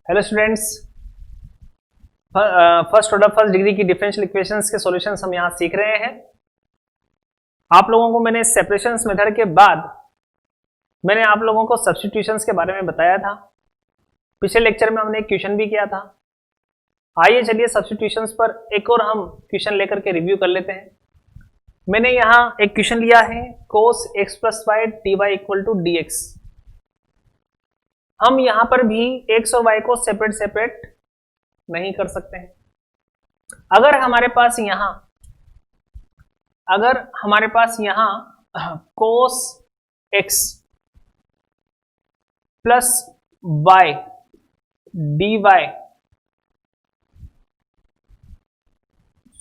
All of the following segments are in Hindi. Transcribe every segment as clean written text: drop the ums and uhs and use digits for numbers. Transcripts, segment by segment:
Hello students, first order first degree की डिफरेंशियल इक्वेशंस के सॉल्यूशंस हम यहां सीख रहे हैं। आप लोगों को मैंने सेपरेशंस मेथड के बाद मैंने आप लोगों को सब्स्टिट्यूशंस के बारे में बताया था। पिछले लेक्चर में हमने एक क्वेश्चन भी किया था। आइए चलिए सब्स्टिट्यूशंस पर एक और हम क्वेश्चन लेकर के रिव्यू कर लेते हैं। मैंने यहाँ एक क्वेश्चन लिया है cos x plus y dy equal to dx। हम यहां पर भी x और y को सेपरेट नहीं कर सकते हैं। अगर हमारे पास यहां cos x plus y dy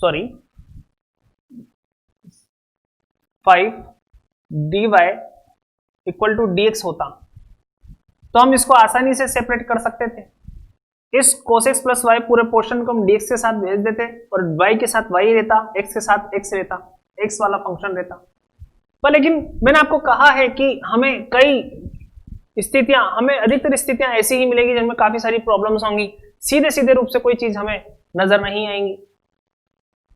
sorry 5 dy equal to dx होता तो हम इसको आसानी से सेपरेट कर सकते थे। इस cos x प्लस वाई पूरे पोर्शन को हम dx के साथ भेज देते और y के साथ y रहता, x के साथ x रहता, x वाला फंक्शन रहता। पर लेकिन मैंने आपको कहा है कि हमें हमें अधिकतर स्थितियां ऐसी ही मिलेगी जिनमें काफी सारी प्रॉब्लम्स होंगी, सीधे रूप से कोई चीज हमें नजर नहीं आएंगी।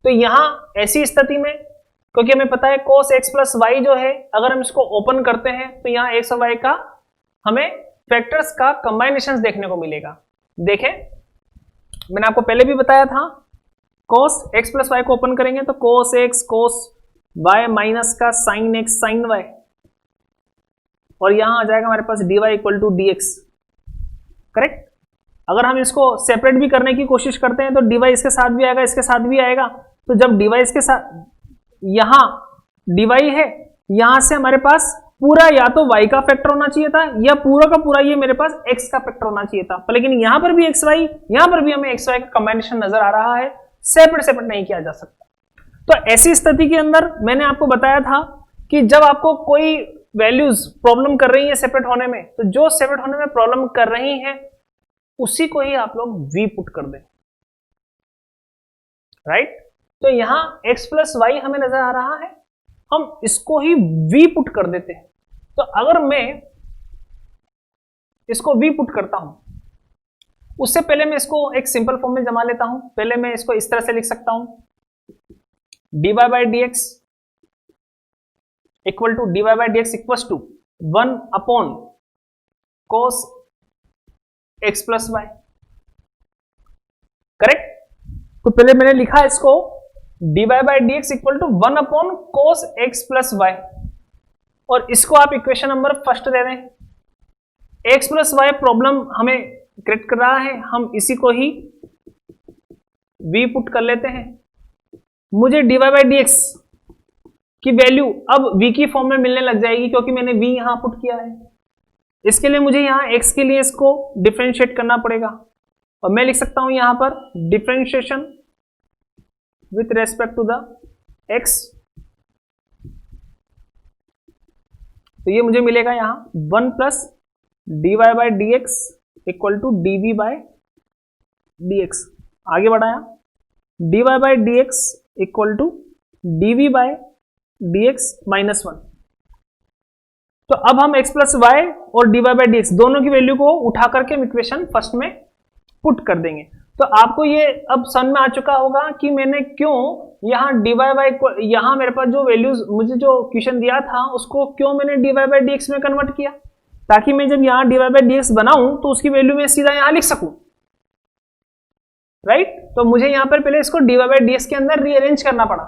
तो यहां ऐसी स्थिति में क्योंकि हमें पता है cos x प्लस वाई जो है, अगर हम इसको ओपन करते हैं तो यहाँ x और y का हमें फैक्टर्स का कंबाइनेशन देखने को मिलेगा। देखें, मैंने आपको पहले भी बताया था cos x प्लस वाई को ओपन करेंगे तो cos x cos y minus का sin x sin y और यहां आ जाएगा हमारे पास dy equal to dx। Correct. अगर हम इसको सेपरेट भी करने की कोशिश करते हैं तो dy इसके साथ भी आएगा, इसके साथ भी आएगा। तो जब dy इसके साथ यहां dy है, यहां से हमारे पास पूरा या तो y का फैक्टर होना चाहिए था या पूरा का पूरा ये मेरे पास x का फैक्टर होना चाहिए था। पर लेकिन यहां पर भी xy, यहां पर भी हमें xy का कंबाइनेशन नजर आ रहा है, सेपरेट नहीं किया जा सकता। तो ऐसी स्थिति के अंदर मैंने आपको बताया था कि जब आपको कोई वैल्यूज प्रॉब्लम कर रही है सेपरेट होने में, तो जो सेपरेट होने में प्रॉब्लम कर रही है उसी को ही आप लोग v पुट कर दें। राइट। तो यहां x प्लस वाई हमें नजर आ रहा है, हम इसको ही v पुट कर देते हैं। तो अगर मैं इसको v पुट करता हूं, उससे पहले मैं इसको एक सिंपल फॉर्म में जमा लेता हूं। पहले मैं इसको इस तरह से लिख सकता हूं dy by dx equal to dy by dx equal to 1 upon cos x plus y. Correct. तो पहले मैंने लिखा इसको dy by dx equal to 1 upon cos x plus y और इसको आप इक्वेशन नंबर फर्स्ट दे दें। x प्लस वाई प्रॉब्लम हमें क्रिएट कर रहा है, हम इसी को ही v पुट कर लेते हैं। मुझे dy बाई dx की वैल्यू अब v की फॉर्म में मिलने लग जाएगी क्योंकि मैंने v यहां पुट किया है। इसके लिए मुझे यहां x के लिए इसको डिफरेंशिएट करना पड़ेगा और मैं लिख सकता हूं यहां पर differentiation with respect to the x। तो ये मुझे मिलेगा यहां 1 plus dy by dx equal to dv by dx। आगे बढ़ाया dy by dx equal to dv by dx minus 1। तो अब हम x प्लस वाई और dy बाई dx दोनों की वैल्यू को उठा करके हम इक्वेशन फर्स्ट में पुट कर देंगे। तो आपको ये अब समझ में आ चुका होगा कि मैंने क्यों यहाँ dy बाई, यहाँ मेरे पास जो वैल्यूज मुझे जो क्वेश्चन दिया था उसको क्यों मैंने dy बाई dx में कन्वर्ट किया, ताकि मैं जब यहाँ dy बाई dx बनाऊं तो उसकी वैल्यू मैं सीधा यहाँ लिख सकूं। राइट। तो मुझे यहाँ पर पहले इसको dy बाई dx के अंदर रीअरेंज करना पड़ा।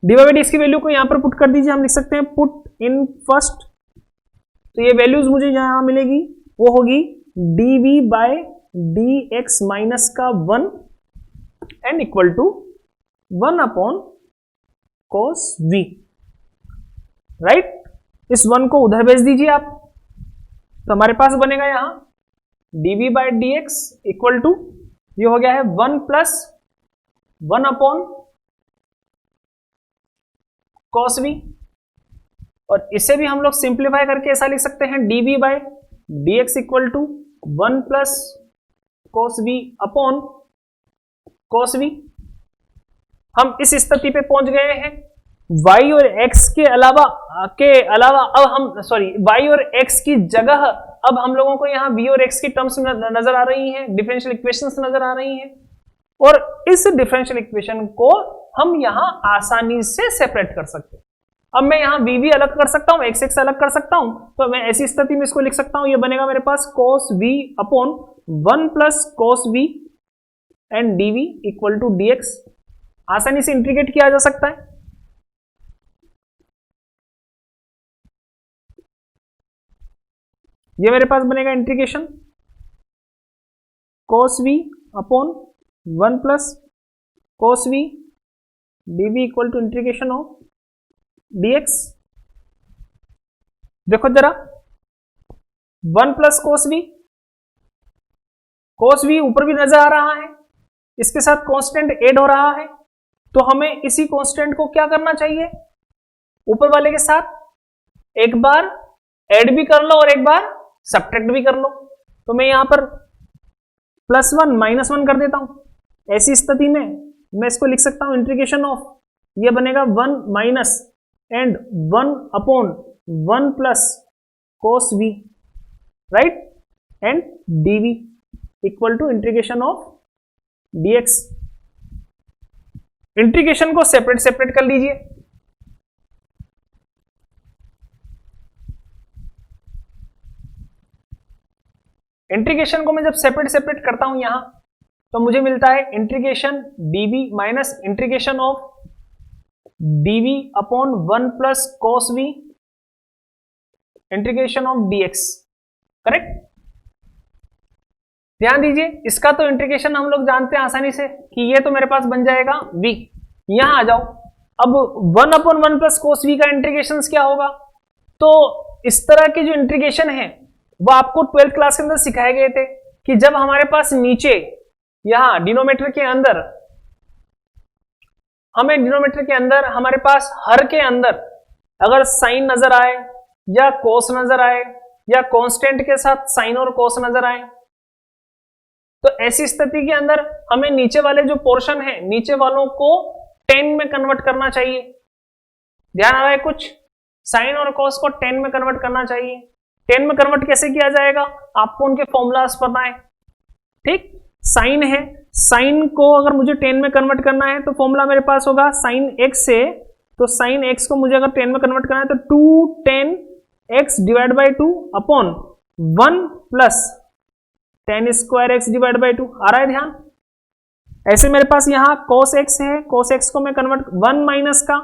dy बाई dx की वैल्यू को यहाँ पर पुट कर दीजिए, हम लिख सकते हैं पुट इन फर्स्ट। तो ये वैल्यूज मुझे यहाँ मिलेगी, वो होगी dv बाय dx माइनस का 1 and equal to 1 upon cos v। Right. इस 1 को उधर भेज दीजिए आप, तो हमारे पास बनेगा यहां dv by dx equal to ये हो गया है 1 प्लस 1 अपॉन cos v और इसे भी हम लोग सिंप्लीफाई करके ऐसा लिख सकते हैं dv by dx equal to 1 plus cos v upon cos v। हम इस स्थिति पे पहुंच गए हैं y और x के अलावा अब हम y और x की जगह अब हम लोगों को यहाँ v और x की टर्म्स नजर आ रही हैं, डिफरेंशियल इक्वेशंस नजर आ रही हैं, और इस डिफरेंशियल इक्वेशन को हम यहाँ आसानी से सेपरेट कर सकते हैं। अब मैं यहाँ v अलग कर सकता हूँ, x अलग कर सकता हूँ, तो मैं ऐसी स्थिति में इसको लिख सकता हूँ, ये बनेगा मेरे पास cos v upon 1 plus cos v and dv equal to dx। आसानी से इंटीग्रेट किया जा सकता है। ये मेरे पास बनेगा integration cos v upon 1 plus cos v dv equal to integration of dx। देखो जरा 1 प्लस cos v ऊपर भी नजर आ रहा है, इसके साथ कांस्टेंट ऐड हो रहा है, तो हमें इसी कांस्टेंट को क्या करना चाहिए, ऊपर वाले के साथ एक बार ऐड भी कर लो और एक बार सब्ट्रैक्ट भी कर लो। तो मैं यहां पर +1 -1 कर देता हूं। ऐसी स्थिति में मैं इसको लिख सकता हूं इंटीग्रेशन ऑफ, ये बनेगा 1 minus and 1 upon 1 plus cos v right and dv equal to integration of dx। Integration को सेपरेट कर लीजिए। इंटीग्रेशन को मैं जब सेपरेट करता हूं यहां, तो मुझे मिलता है integration dv minus integration of dv upon 1 plus cos v integration of dx। Correct. ध्यान दीजिए, इसका तो इंटीग्रेशन हम लोग जानते हैं आसानी से कि ये तो मेरे पास बन जाएगा v। यहां आ जाओ, अब 1 अपॉन 1 प्लस cos v का इंटीग्रेशन क्या होगा, तो इस तरह के जो इंटीग्रेशन है वो आपको 12th क्लास के अंदर सिखाए गए थे कि जब हमारे पास नीचे यहां डिनोमिनेटर के अंदर हमारे पास हर के अंदर अगर साइन नजर आए या कोस नजर आए या कांस्टेंट के साथ साइन और कोस नजर आए, तो ऐसी स्थिति के अंदर हमें नीचे वाले जो पोर्शन है नीचे वालों को 10 में कन्वर्ट करना चाहिए। ध्यान आ रहा है कुछ, साइन और कोस को 10 में कन्वर्ट करना चाहिए। 10 में कन्वर्ट कैसे किया जाएगा, आपको उनके फॉर्मूलाज पता है। ठीक, साइन है, साइन को अगर मुझे 10 में कन्वर्ट करना है तो फॉर्मूला मेरे पास होगा साइन एक्स से, तो साइन एक्स को मुझे अगर 10 में कन्वर्ट करना है तो 2 10 x divide by 2 upon 1 plus 10 square x divide by 2। आ रहा है ध्यान। ऐसे मेरे पास यहां cos x है, cos x को मैं कन्वर्ट 1 माइनस का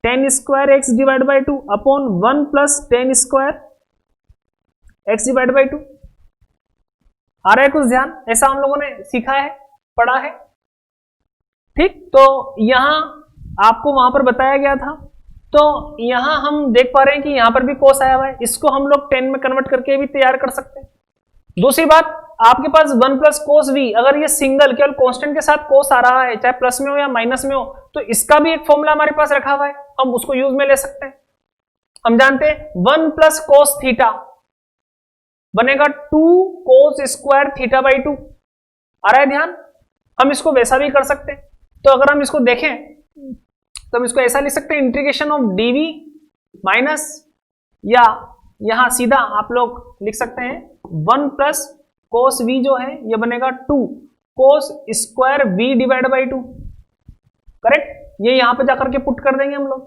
10 square x divide by 2 upon 1 plus 10 square x divide by 2। आ रहा है कुछ ध्यान, ऐसा हम लोगों ने सीखा है, पढ़ा है। ठीक, तो यहां आपको वहां पर बताया गया था, तो यहां हम देख पा रहे हैं कि यहां पर भी कोस आया हुआ है, इसको हम लोग 10 में कन्वर्ट करके भी तैयार कर सकते हैं। दूसरी बात, आपके पास 1 प्लस कोस v, अगर ये सिंगल केवल कांस्टेंट के साथ कोस आ रहा है, चाहे प्लस में हो या माइनस में हो, तो इसका भी एक फॉर्मूला हमारे पास रखा हुआ है, हम उसको यूज में ले सकते हैं। हम जानते हैं 1 प्लस कोस थीटा बनेगा 2 कोस स्क्वायर थीटा बाई 2। आ रहा है ध्यान। हम इसको वैसा भी कर सकते हैं, तो अगर हम इसको देखें तो हम इसको ऐसा लिख सकते हैं इंटीग्रेशन ऑफ dv माइनस, या यहां सीधा आप लोग लिख सकते हैं 1 प्लस कोस v जो है ये बनेगा 2 cos square v divide by 2। Correct, ये यहां पे जाकर के पुट कर देंगे, हम लोग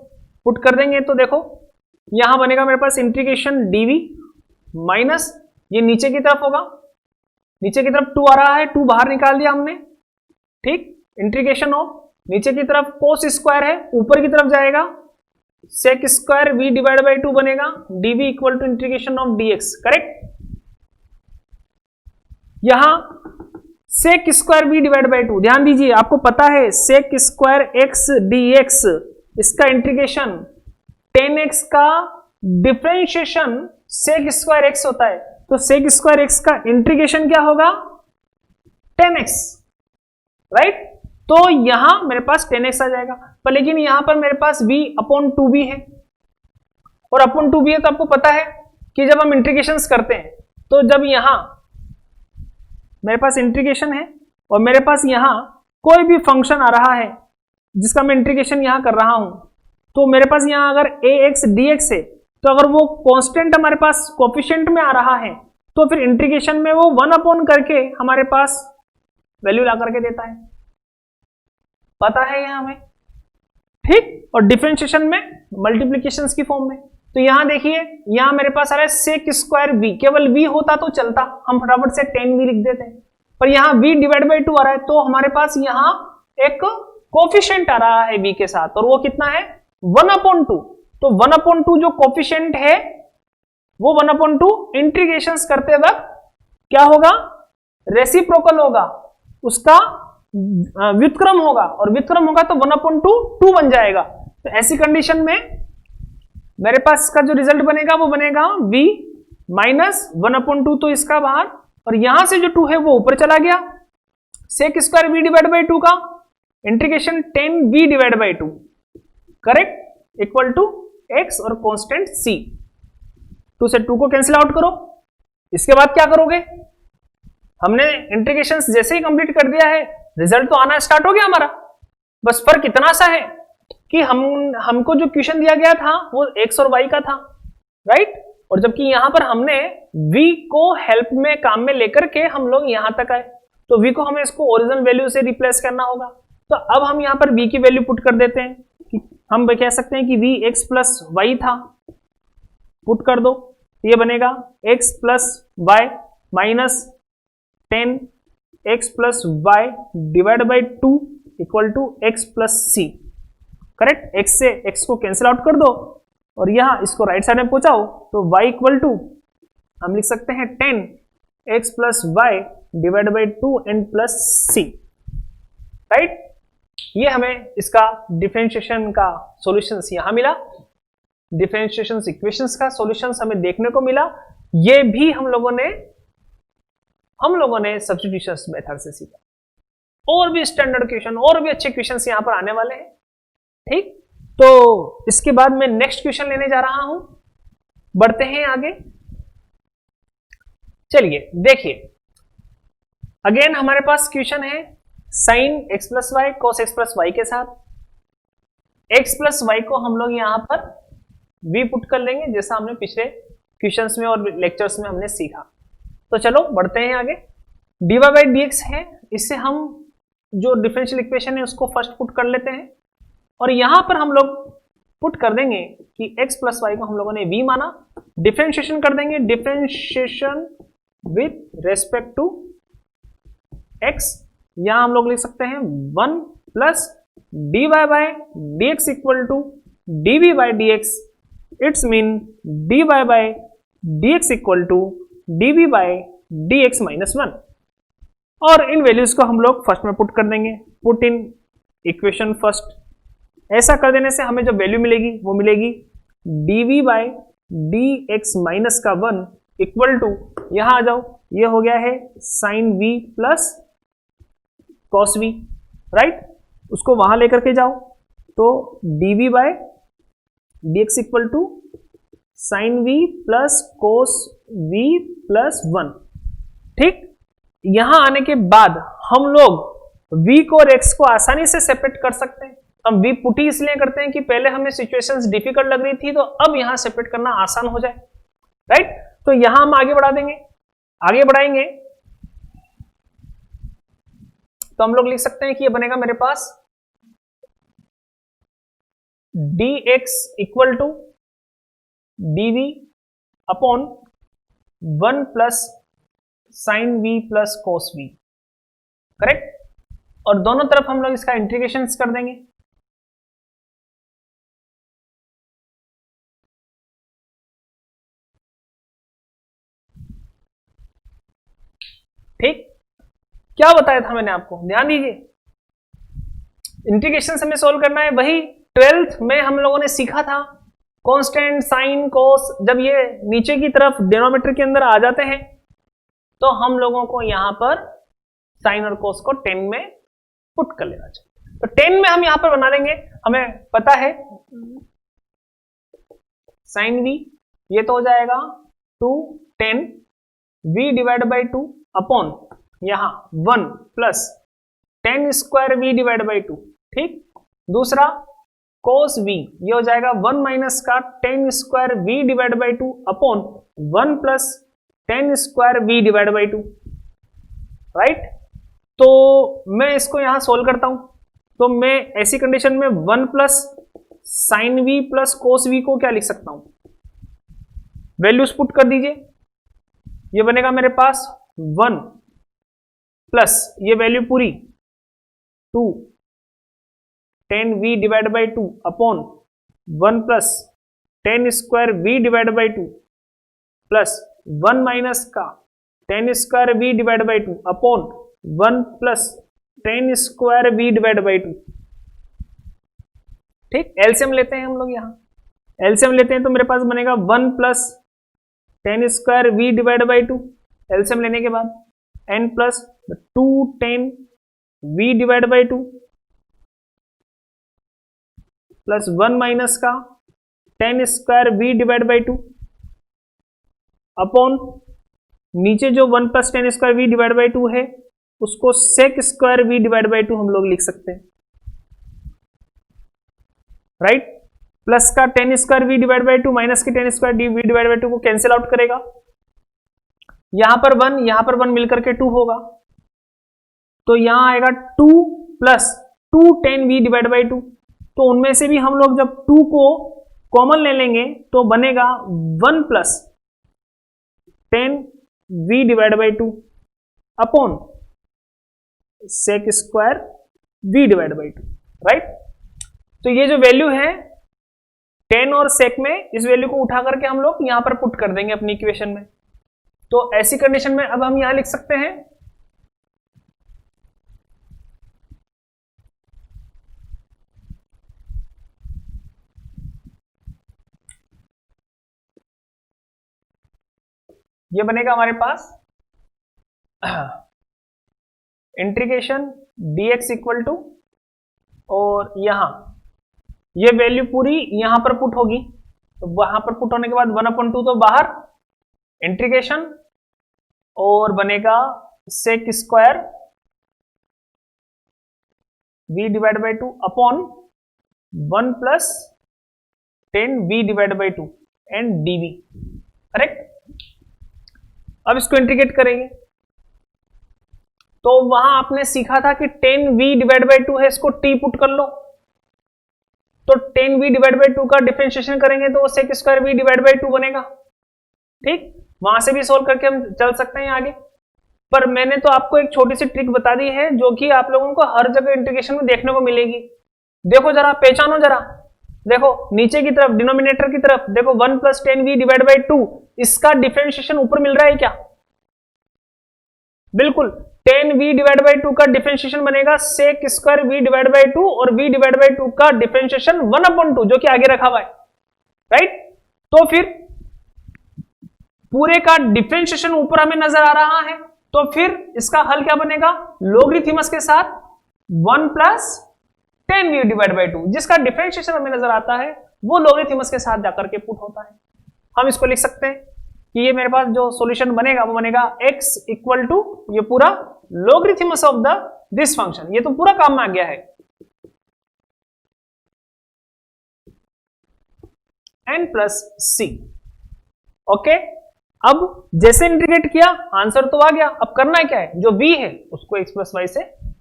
पुट कर देंगे तो देखो यहां बनेगा मेरे पास इंटीग्रेशन dv माइनस, ये नीचे की तरफ होगा, नीचे की तरफ 2 आ रहा है, 2 बाहर निकाल दिया हमने। ठीक, इंटीग्रेशन ऑफ नीचे की तरफ कोस स्क्वायर है, ऊपर की तरफ जाएगा sec square v divide by 2 बनेगा dv equal to integration of dx। Correct, यहां sec square v divide by 2, ध्यान दीजिए आपको पता है सेक स्क्वायर x dx, इसका इंटीग्रेशन 10x का डिफरेंशिएशन सेक स्क्वायर x होता है, तो सेक स्क्वायर x का इंटीग्रेशन क्या होगा 10x। राइट, तो यहां मेरे पास 10x आ जाएगा, पर लेकिन यहां पर मेरे पास v अपॉन 2b है, और अपॉन 2b है तो आपको पता है कि जब हम इंटीग्रेशंस करते हैं तो जब यहां मेरे पास इंटीग्रेशन है और मेरे पास यहां कोई भी फंक्शन आ रहा है जिसका मैं इंटीग्रेशन यहां कर रहा हूं, तो मेरे पास यहाँ अगर ax dx है, तो अगर वो कांस्टेंट हमारे पास कोफिशिएंट में आ रहा है तो फिर इंटीग्रेशन में वो 1 अपॉन करके हमारे पास वैल्यू ला करके देता है, पता है ये हमें, ठीक। और डिफरेंशिएशन में मल्टीप्लीकेशन की फॉर्म में, तो यहां देखिए यहां मेरे पास आ रहा है सेक स्क्वायर v, केवल v होता तो चलता, हम फटाफट से 10v लिख देते हैं, पर यहां v डिवाइड बाई 2 आ रहा है, तो हमारे पास यहां एक कोफिशिएंट आ रहा है v के साथ, और वो कितना है 1/2। तो 1/2 जो कोफिशिएंट है वो 1/2 इंटीग्रेशन करते वक्त क्या होगा, रेसिप्रोकल होगा, उसका व्युत्क्रम होगा, और व्युत्क्रम होगा तो 1/2 2 बन जाएगा। तो ऐसी कंडीशन में मेरे पास इसका जो रिजल्ट बनेगा वो बनेगा v माइनस 1/2, तो इसका बाहर, और यहां से जो 2 है वो ऊपर चला गया, sec square v divide by 2 का integration 10v divide by 2, correct, equal to x और कांस्टेंट c। 2 से 2 को कैंसिल आउट करो। इसके बाद क्या करोगे, हमने इंटीग्रेशन जैसे ही कंप्लीट कर दिया है, रिजल्ट तो आना स्टार्ट हो गया हमारा, बस फर्क इतना सा है कि हमको जो क्वेश्चन दिया गया था वो x और y का था, राइट, और जबकि यहां पर हमने v को हेल्प में काम में लेकर के हम लोग यहां तक आए, तो v को हमें इसको ओरिजिनल वैल्यू से रिप्लेस करना होगा। तो अब हम यहां पर v की वैल्यू पुट कर देते हैं, हम कह सकते हैं कि v x प्लस y था, पुट कर दो, ये बनेगा x plus y minus 10 x plus y divide by 2 equal to x plus c, correct. x से x को कैंसिल आउट कर दो और यहां इसको राइट साइड में पहुंचाओ, तो y इक्वल टू हम लिख सकते हैं 10 x plus y divide by 2 n plus c, right. ये हमें इसका डिफरेंशिएशन का सॉल्यूशंस यहां मिला, डिफरेंशिएशन इक्वेशंस का सॉल्यूशंस हमें देखने को मिला। ये भी हम लोगों ने सब्स्टिट्यूशंस मेथड से सीखा। और भी स्टैंडर्ड क्वेश्चन और भी अच्छे क्वेश्चंस यहां पर आने वाले हैं, ठीक। तो इसके बाद मैं नेक्स्ट क्वेश्चन लेने जा रहा हूं, बढ़ते हैं आगे। चलिए देखिए, अगेन हमारे पास क्वेश्चन है sine x plus y cos x plus y के साथ। x प्लस वाई को हम लोग यहां पर v पुट कर लेंगे, जैसा हमने पिछले क्वेश्चंस में और लेक्चर्स में हमने सीखा। तो चलो बढ़ते हैं आगे। dy बाई dx है, इससे हम जो डिफरेंशियल इक्वेशन है उसको फर्स्ट पुट कर लेते हैं, और यहां पर हम लोग पुट कर देंगे कि x प्लस वाई को हम लोगों ने v माना, डिफरेंशिएशन कर देंगे, differentiation with respect to x, यहां हम लोग लिख सकते हैं 1 plus dy by dx equal to dv by dx, it's mean dy by dx equal to dv by dx minus 1, और इन वैल्यूज को हम लोग फर्स्ट में पुट कर देंगे, पुट इन इक्वेशन फर्स्ट। ऐसा कर देने से हमें जो वैल्यू मिलेगी वो मिलेगी dv बाई dx माइनस का 1 इक्वल टू, यहां आ जाओ, ये हो गया है sine v plus cos v, right, उसको वहां लेकर के जाओ, तो dv by dx equal to sine v plus cos v plus 1, ठीक। यहां आने के बाद हम लोग v को और x को आसानी से सेपरेट कर सकते हैं। हम v पुट ही इसलिए करते हैं कि पहले हमें सिचुएशंस डिफिकल्ट लग रही थी, तो अब यहां सेपरेट करना आसान हो जाए, राइट। तो यहां हम आगे बढ़ा देंगे, आगे बढ़ाएंगे तो हम लोग लिख सकते हैं कि ये बनेगा मेरे पास dx equal to dv upon 1 plus sine v plus cos v, correct, और दोनों तरफ हम लोग इसका इंटीग्रेशन कर देंगे। ठीक, क्या बताया था मैंने आपको, ध्यान दीजिए, इंटीग्रेशन हमें सोल्व करना है, वही 12th में हम लोगों ने सीखा था। कांस्टेंट साइन कोस जब ये नीचे की तरफ डिनोमिनेटर के अंदर आ जाते हैं तो हम लोगों को यहां पर साइन और कोस को 10 में पुट कर लेना चाहिए। तो 10 में हम यहां पर बना लेंगे, हमें पता है साइन v, ये तो हो जाएगा 2 10 v डिवाइड बाई 2 अपॉन यहां 1 plus 10 square v divide by 2, ठीक। दूसरा कोस v, ये हो जाएगा 1 माइनस का ten square v divide by 2 upon 1 plus ten square v divide by 2, right. तो मैं इसको यहां सोल्व करता हूं, तो मैं ऐसी कंडीशन में 1 plus sine v plus cos v को क्या लिख सकता हूं, वैल्यूज पुट कर दीजिए। ये बनेगा मेरे पास 1 प्लस ये वैल्यू पूरी 2 ten v divide by 2 upon 1 plus ten square v divide by 2 plus 1 minus का ten square v divide by 2 upon 1 plus ten square v divide by 2। ठीक, एलसीएम लेते हैं हम लोग, यहां एलसीएम लेते हैं तो मेरे पास बनेगा 1 plus ten square v divide by 2, LCM लेने के बाद n plus 2 ten v divide by 2 plus 1 minus का ten square v divide by 2 upon नीचे जो 1 plus ten square v divide by 2 है उसको sec square v divide by 2 हम लोग लिख सकते हैं, राइट। प्लस का ten square v divide by 2 minus के ten square v divide by 2 को कैंसिल आउट करेगा, यहां पर 1 यहां पर 1 मिलकर के 2 होगा, तो यहां आएगा 2 plus 2 ten v divide by 2। तो उनमें से भी हम लोग जब 2 को कॉमन ले लेंगे तो बनेगा 1 plus tan v divide by 2 upon sec square v divide by 2, right. तो ये जो वैल्यू है 10 और सेक में, इस वैल्यू को उठा करके हम लोग यहां पर पुट कर देंगे अपनी इक्वेशन में। तो ऐसी कंडीशन में अब हम यहां लिख सकते हैं ये बनेगा हमारे पास इंटीग्रेशन dx इक्वल टू, और यहां ये वैल्यू पूरी यहां पर पुट होगी, तो वहां पर पुट होने के बाद 1/2 तो बाहर, इंटीग्रेशन और बनेगा sec square v divide by 2 upon 1 plus tan v divide by 2 and dv, correct. अब इसको इंटीग्रेट करेंगे तो वहां आपने सीखा था कि 10v डिवाइड बाई 2 है, इसको t पुट कर लो, तो 10v डिवाइड बाई 2 का डिफरेंशिएशन करेंगे तो sec square v divide by 2 बनेगा, ठीक। वहां से भी सोल्व करके हम चल सकते हैं आगे, पर मैंने तो आपको एक छोटी सी ट्रिक बता दी है जो कि आप लोगों को हर जगह इंटीग्रेशन में देखने को मिलेगी। देखो जरा, पहचानो जरा, देखो नीचे की तरफ डिनोमिनेटर की तरफ देखो 1 plus tan v divide by 2, इसका डिफरेंशिएशन ऊपर मिल रहा है क्या, बिल्कुल 10v डिवाइड बाई 2 का डिफरेंशिएशन बनेगा sec square v divide by 2 और v डिवाइड बाई 2 का डिफरेंशिएशन 1/2 जो कि आगे रखा हुआ है, राइट। तो फिर पूरे का डिफरेंशिएशन ऊपर हमें नजर आ रहा है, तो फिर इसका हल क्या बनेगा, लोगरिथमिक के साथ 1 प्लस 10v डिवाइड बाई 2, जिसका डिफरेंशिएशन हमें नजर आता है वो लोगरिथमिक के साथ जाकर के पुट होता है। हम इसको लिख सकते हैं कि ये मेरे पास जो सॉल्यूशन बनेगा वो बनेगा x इक्वल टू ये पूरा logarithmic of the this function, ये तो पूरा काम में आ गया है, n प्लस सी। ओके, अब जैसे इंटीग्रेट किया आंसर तो आ गया, अब करना है क्या है, जो v है उसको x प्लस वाई से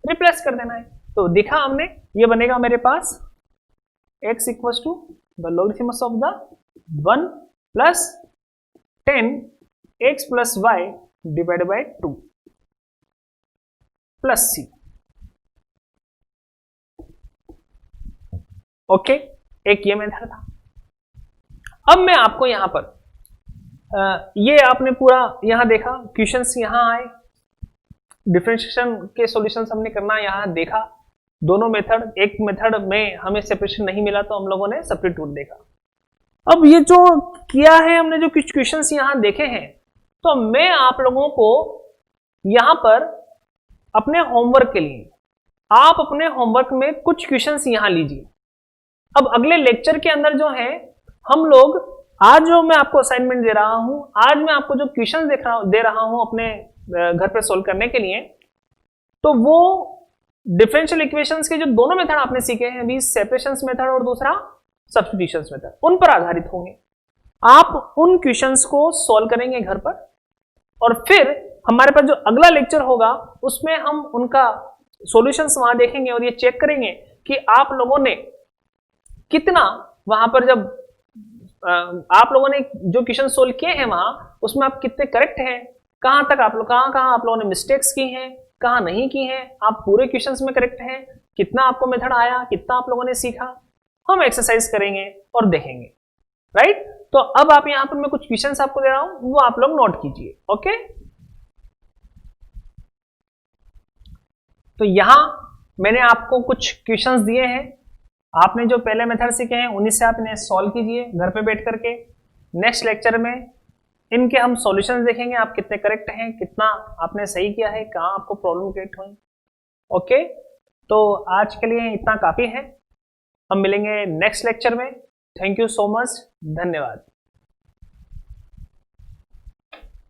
रिप्लेस कर देना है। तो देखा हमने, ये बनेगा मेरे पास x equal to the logarithmic of the 1 plus 10 x plus y divide by 2 plus c. Okay, एक ये मेथड था। अब मैं आपको यहां पर ये आपने पूरा यहां देखा, क्वेश्चंस यहां आए, डिफरेंशिएशन के सॉल्यूशंस हमने करना यहां देखा, दोनों मेथड, एक मेथड में हमें सेपरेशन नहीं मिला तो हम लोगों ने सब्स्टिट्यूट देखा। अब ये जो किया है हमने, जो कुछ क्वेश्चंस यहां देखे हैं, तो मैं आप लोगों को यहां पर अपने होमवर्क के लिए, आप अपने होमवर्क में कुछ क्वेश्चंस यहां लीजिए। अब अगले लेक्चर के अंदर जो है हम लोग, आज जो मैं आपको असाइनमेंट दे रहा हूं, आज मैं आपको जो क्वेश्चन दे रहा हूं अपने घर पे सोल्व करने के लिए, तो वो डिफरेंशियल इक्वेशंस के जो दोनों मेथड आपने सीखे हैं, अभी सेपरेशन मेथड और दूसरा सब्स्टिट्यूशन मेथड, उन पर आधारित होंगे। आप उन क्वेश्चंस को सॉल्व करेंगे घर पर, और फिर हमारे पास जो अगला लेक्चर होगा उसमें हम उनका सॉल्यूशंस वहां देखेंगे और ये चेक करेंगे कि आप लोगों ने कितना वहां पर, जब आप लोगों ने जो क्वेश्चन सोल्व किए हैं वहां, उसमें आप कितने करेक्ट हैं, कहां तक आप लोग कहां आप लोगों ने मिस्टेक्स की हैं, कहां नहीं की हैं, आप पूरे क्वेश्चंस में करेक्ट हैं, कितना आपको मेथड आया, कितना आप लोगों ने सीखा, हम एक्सरसाइज करेंगे और देखेंगे। राइट, तो अब आप यहां पर मैं कुछ क्वेश्चंस आपको दे रहा हूं, वो आप लोग नोट कीजिए। ओके, तो यहां मैंने आपको कुछ क्वेश्चंस दिए हैं, आपने जो पहले मेथड सीखे हैं उन्हीं से आप इन्हें सॉल्व कीजिए घर पे बैठ करके। नेक्स्ट लेक्चर में इनके हम सॉल्यूशंस देखेंगे, आप कितने करेक्ट हैं, कितना आपने सही किया है, कहां आपको प्रॉब्लम क्रिएट हुई। ओके, तो आज के लिए इतना काफी है, हम मिलेंगे नेक्स्ट लेक्चर में। थैंक यू सो मच, धन्यवाद।